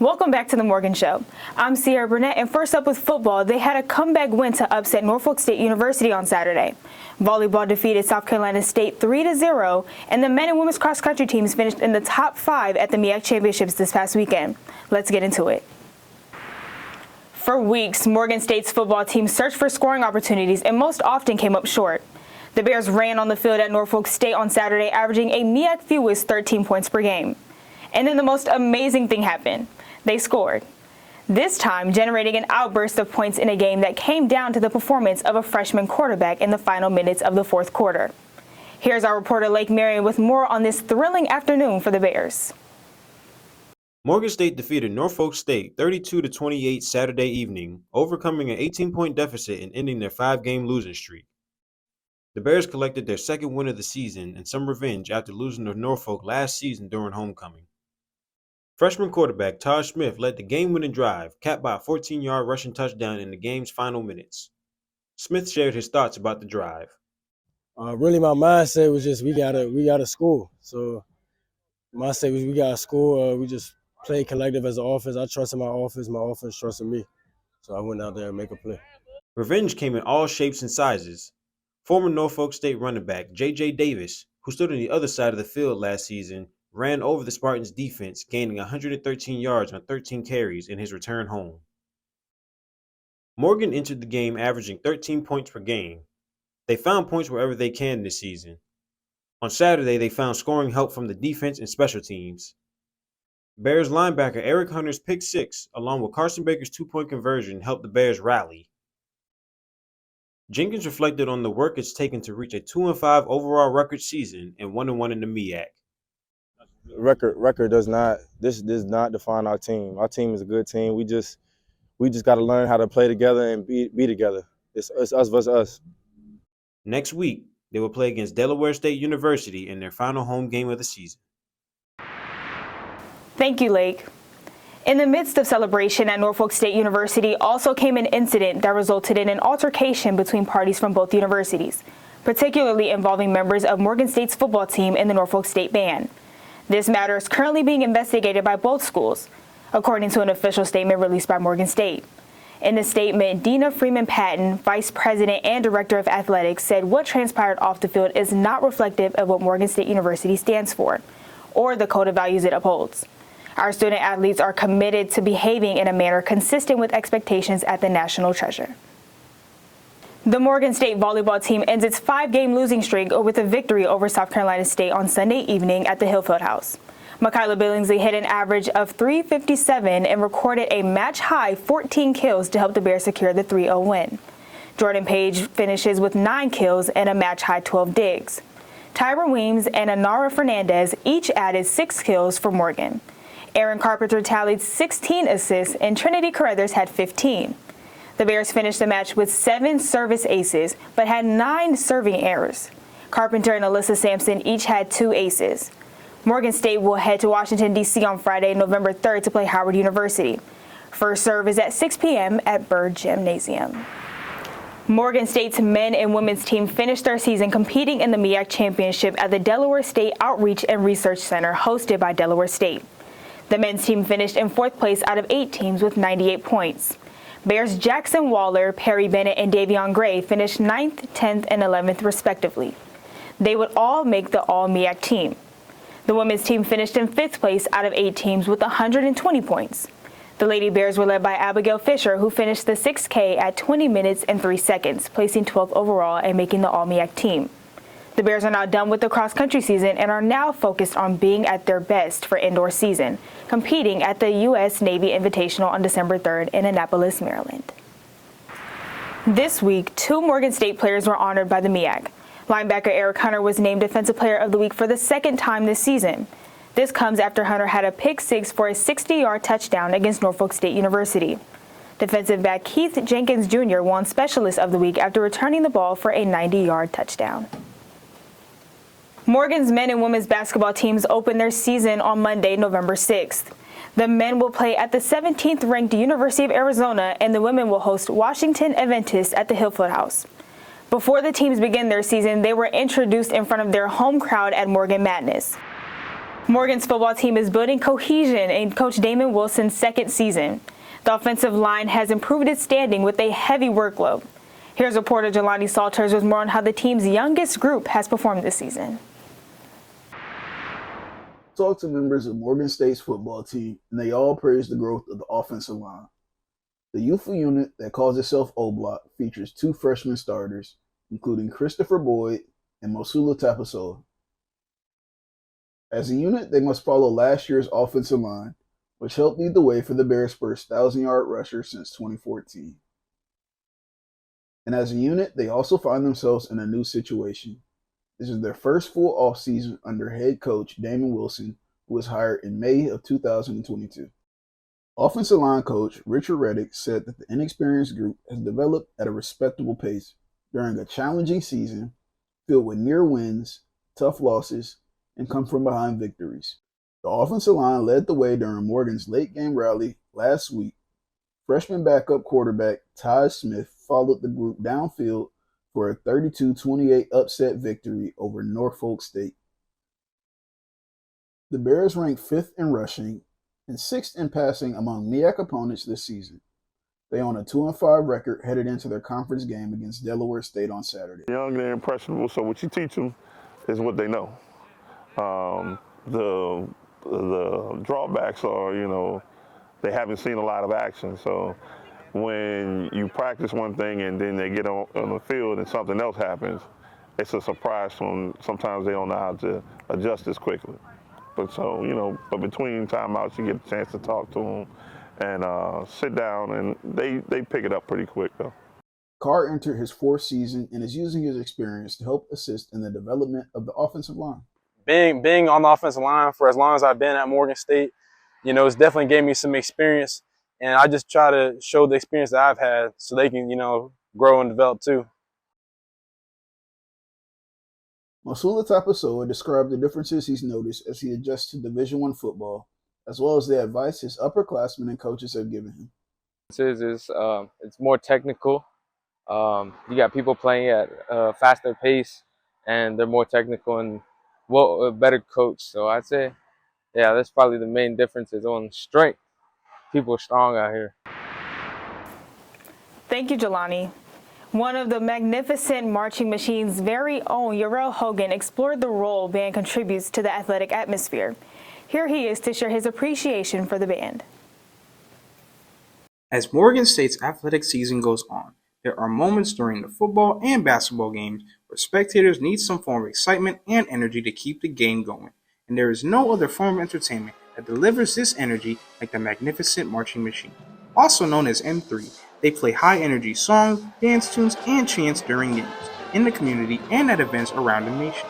Welcome back to the Morgan Show. I'm Sierra Burnett, and first up with football, they had a comeback win to upset Norfolk State University on Saturday. Volleyball defeated South Carolina State 3-0, and the men and women's cross-country teams finished in the top 5 at the MEAC Championships this past weekend. Let's get into it. For weeks, Morgan State's football team searched for scoring opportunities and most often came up short. The Bears ran on the field at Norfolk State on Saturday, averaging a MEAC fewest 13 points per game. And then the most amazing thing happened. They scored, this time generating an outburst of points in a game that came down to the performance of a freshman quarterback in the final minutes of the fourth quarter. Here's our reporter Marion with more on this thrilling afternoon for the Bears. Morgan State defeated Norfolk State 32-28 Saturday evening, overcoming an 18-point deficit and ending their 5-game losing streak. The Bears collected their second win of the season and some revenge after losing to Norfolk last season during homecoming. Freshman quarterback Todd Smith led the game-winning drive, capped by a 14-yard rushing touchdown in the game's final minutes. Smith shared his thoughts about the drive. Really, my mindset was just we gotta score. So my mindset was we gotta score. We just played collective as an offense. I trusted my offense trusted me. So I went out there and make a play. Revenge came in all shapes and sizes. Former Norfolk State running back J.J. Davis, who stood on the other side of the field last season, ran over the Spartans' defense, gaining 113 yards on 13 carries in his return home. Morgan entered the game averaging 13 points per game. They found points wherever they can this season. On Saturday, they found scoring help from the defense and special teams. Bears linebacker Eric Hunter's pick six, along with Carson Baker's 2-point conversion, helped the Bears rally. Jenkins reflected on the work it's taken to reach a 2-5 overall record season and 1-1 in the MEAC. Record does not define our team. Our team is a good team. We just got to learn how to play together and be together. It's us versus us. Next week, they will play against Delaware State University in their final home game of the season. Thank you, Lake. In the midst of celebration at Norfolk State University also came an incident that resulted in an altercation between parties from both universities, particularly involving members of Morgan State's football team and the Norfolk State Band. This matter is currently being investigated by both schools, according to an official statement released by Morgan State. In the statement, Dina Freeman-Patton, Vice President and Director of Athletics, said what transpired off the field is not reflective of what Morgan State University stands for, or the code of values it upholds. Our student athletes are committed to behaving in a manner consistent with expectations at the national treasure. The Morgan State volleyball team ends its 5-game losing streak with a victory over South Carolina State on Sunday evening at the Hill Fieldhouse. Mikayla Billingsley hit an average of .357 and recorded a match-high 14 kills to help the Bears secure the 3-0 win. Jordan Page finishes with 9 kills and a match-high 12 digs. Tyra Weems and Anara Fernandez each added 6 kills for Morgan. Aaron Carpenter tallied 16 assists and Trinity Carruthers had 15. The Bears finished the match with 7 service aces, but had 9 serving errors. Carpenter and Alyssa Sampson each had 2 aces. Morgan State will head to Washington, D.C. on Friday, November 3rd to play Howard University. First serve is at 6 p.m. at Byrd Gymnasium. Morgan State's men and women's team finished their season competing in the MEAC Championship at the Delaware State Outreach and Research Center hosted by Delaware State. The men's team finished in 4th place out of 8 teams with 98 points. Bears Jackson Waller, Perry Bennett, and Davion Gray finished 9th, 10th, and 11th respectively. They would all make the All-MEAC team. The women's team finished in 5th place out of 8 teams with 120 points. The Lady Bears were led by Abigail Fisher, who finished the 6K at 20 minutes and 3 seconds, placing 12th overall and making the All-MEAC team. The Bears are now done with the cross-country season and are now focused on being at their best for indoor season, competing at the U.S. Navy Invitational on December 3rd in Annapolis, Maryland. This week, 2 Morgan State players were honored by the MEAC. Linebacker Eric Hunter was named Defensive Player of the Week for the 2nd time this season. This comes after Hunter had a pick 6 for a 60-yard touchdown against Norfolk State University. Defensive back Keith Jenkins Jr. won Specialist of the Week after returning the ball for a 90-yard touchdown. Morgan's men and women's basketball teams open their season on Monday, November 6th. The men will play at the 17th-ranked University of Arizona, and the women will host Washington Adventist at the Hill Fieldhouse. Before the teams begin their season, they were introduced in front of their home crowd at Morgan Madness. Morgan's football team is building cohesion in Coach Damon Wilson's second season. The offensive line has improved its standing with a heavy workload. Here's reporter Jelani Salters with more on how the team's youngest group has performed this season. Talked to members of Morgan State's football team, and they all praised the growth of the offensive line. The youthful unit that calls itself O-Block features 2 freshman starters, including Christopher Boyd and Mosula Tapasoa. As a unit, they must follow last year's offensive line, which helped lead the way for the Bears' first 1,000-yard rusher since 2014. And as a unit, they also find themselves in a new situation. This is their first full offseason under head coach Damon Wilson, who was hired in May of 2022. Offensive line coach Richard Reddick said that the inexperienced group has developed at a respectable pace during a challenging season filled with near wins, tough losses, and come from behind victories. The offensive line led the way during Morgan's late game rally last week. Freshman backup quarterback Ty Smith followed the group downfield for a 32-28 upset victory over Norfolk State. The Bears ranked 5th in rushing and 6th in passing among MEAC opponents this season. They own a 2-5 record headed into their conference game against Delaware State on Saturday. Young, they're impressionable, so what you teach them is what they know. The drawbacks are, they haven't seen a lot of action. So when you practice one thing and then they get on the field and something else happens, it's a surprise to them. Sometimes they don't know how to adjust as quickly. But but between timeouts, you get a chance to talk to them and sit down, and they pick it up pretty quick, though. Carr entered his 4th season and is using his experience to help assist in the development of the offensive line. Being on the offensive line for as long as I've been at Morgan State, it's definitely gave me some experience, and I just try to show the experience that I've had so they can, grow and develop too. Mosula Tapasoa described the differences he's noticed as he adjusts to Division I football, as well as the advice his upperclassmen and coaches have given him. It's more technical. You got people playing at a faster pace, and they're more technical and a better coach. So I'd say, yeah, that's probably the main difference is on strength. People are strong out here. Thank you, Jelani. One of the magnificent marching machine's very own Yorel Hogan explored the role band contributes to the athletic atmosphere. Here he is to share his appreciation for the band. As Morgan State's athletic season goes on, there are moments during the football and basketball games where spectators need some form of excitement and energy to keep the game going, and there is no other form of entertainment that delivers this energy like the magnificent marching machine. Also known as M3, they play high-energy songs, dance tunes, and chants during games, in the community, and at events around the nation.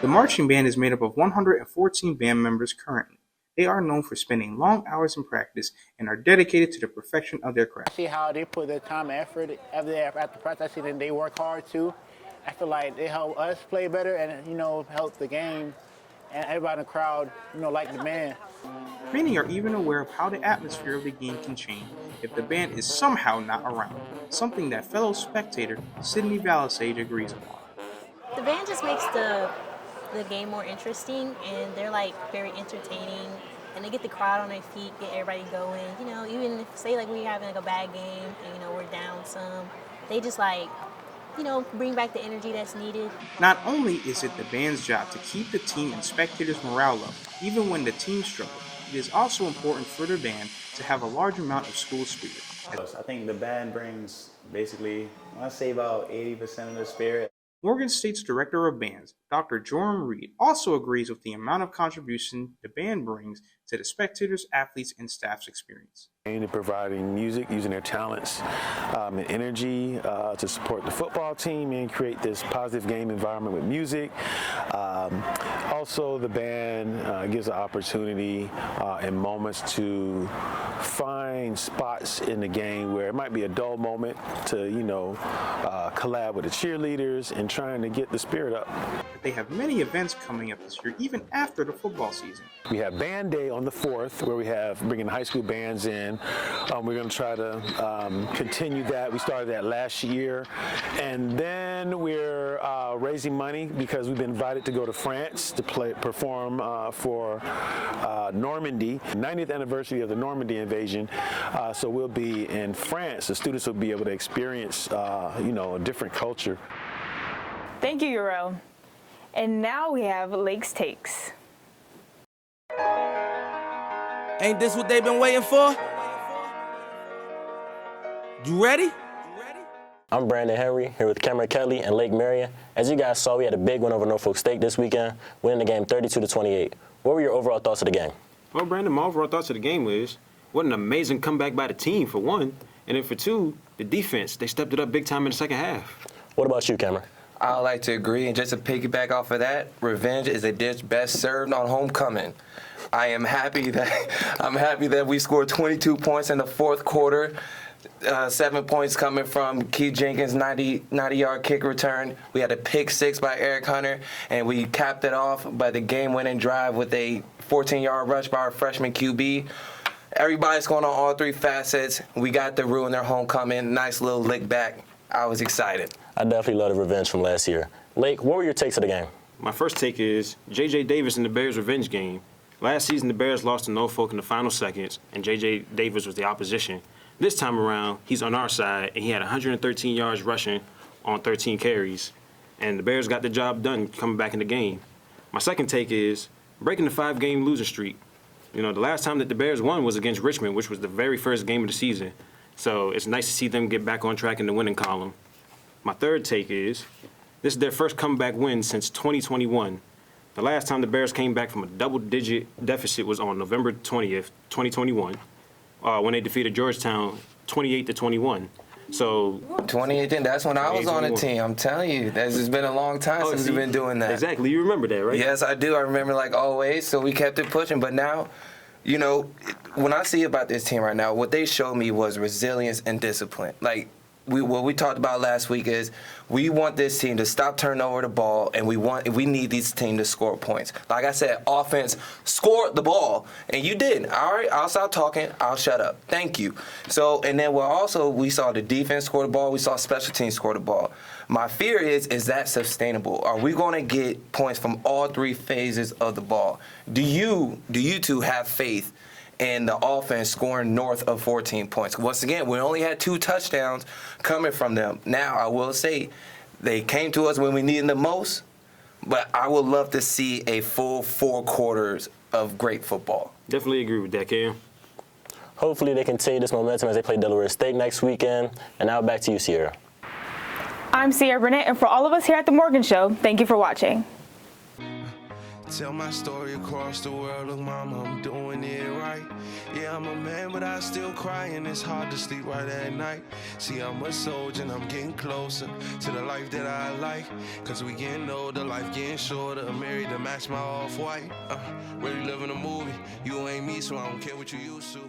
The marching band is made up of 114 band members currently. They are known for spending long hours in practice and are dedicated to the perfection of their craft. I see how they put their time and effort after practice. I see that they work hard too. I feel like they help us play better and, help the game and everybody in the crowd, like the band. Many are even aware of how the atmosphere of the game can change if the band is somehow not around, something that fellow spectator Sydney Valisage agrees upon. The band just makes the game more interesting, and they're very entertaining, and they get the crowd on their feet, get everybody going. Even if say we're having a bad game and we're down some, they just bring back the energy that's needed. Not only is it the band's job to keep the team and spectators' morale up, even when the team struggles, it is also important for the band to have a large amount of school spirit. I think the band brings basically, I'd say about 80% of the spirit. Morgan State's director of bands, Dr. Joram Reed, also agrees with the amount of contribution the band brings to the spectators, athletes, and staff's experience. And providing music, using their talents and energy to support the football team and create this positive game environment with music. Also, the band gives an opportunity in moments to find find spots in the game where it might be a dull moment to, collab with the cheerleaders and trying to get the spirit up. They have many events coming up this year, even after the football season. We have Band Day on the 4th, where we have bringing high school bands in. We're going to try to continue that. We started that last year. And then we're raising money because we've been invited to go to France to perform for Normandy, 90th anniversary of the Normandy invasion. So we'll be in France. The students will be able to experience, a different culture. Thank you, Yorel. And now we have Lake's Takes. Ain't this what they've been waiting for? You ready? I'm Brandon Henry, here with Cameron Kelly and Lake Marion. As you guys saw, we had a big win over Norfolk State this weekend, winning the game 32-28. What were your overall thoughts of the game? Well, Brandon, my overall thoughts of the game was, what an amazing comeback by the team, for one. And then for two, the defense, they stepped it up big time in the second half. What about you, Cameron? I would like to agree, and just to piggyback off of that, revenge is a dish best served on homecoming. I am happy that we scored 22 points in the fourth quarter. 7 points coming from Keith Jenkins' 90-yard kick return. We had a pick six by Eric Hunter, and we capped it off by the game-winning drive with a 14-yard rush by our freshman QB. Everybody's going on all three facets. We got to ruin their homecoming. Nice little lick back. I was excited. I definitely love the revenge from last year. Lake, what were your takes of the game? My first take is J.J. Davis in the Bears' revenge game. Last season, the Bears lost to Norfolk in the final seconds, and J.J. Davis was the opposition. This time around, he's on our side, and he had 113 yards rushing on 13 carries. And the Bears got the job done coming back in the game. My second take is breaking the 5-game losing streak. The last time that the Bears won was against Richmond, which was the very first game of the season. So it's nice to see them get back on track in the winning column. My third take is this is their first comeback win since 2021. The last time the Bears came back from a double-digit deficit was on November 20th, 2021, when they defeated Georgetown 28-21. So 28, that's when I was on the team. I'm telling you, it's been a long time since we've been doing that. Exactly. You remember that, right? Yes, I do. I remember like always. So we kept it pushing. But now, when I see about this team right now, what they showed me was resilience and discipline. Like, what we talked about last week is we want this team to stop turning over the ball, and we need this team to score points. Like I said, offense, score the ball, and you did. All right, I'll stop talking. I'll shut up. Thank you. So, and then we saw the defense score the ball. We saw special teams score the ball. My fear is that sustainable? Are we going to get points from all three phases of the ball? Do you two have faith and the offense scoring north of 14 points? Once again, we only had 2 touchdowns coming from them. Now, I will say they came to us when we needed them most, but I would love to see a full 4 quarters of great football. Definitely agree with that, Cam. Hopefully they continue this momentum as they play Delaware State next weekend. And now back to you, Sierra. I'm Sierra Burnett, and for all of us here at The Morgan Show, thank you for watching. Tell my story across the world, look mama, I'm doing it right. Yeah, I'm a man, but I still cry, and it's hard to sleep right at night. See, I'm a soldier, and I'm getting closer to the life that I like. Cause we getting older, life getting shorter, I'm married to match my off-white. Really living a movie, you ain't me, so I don't care what you used to.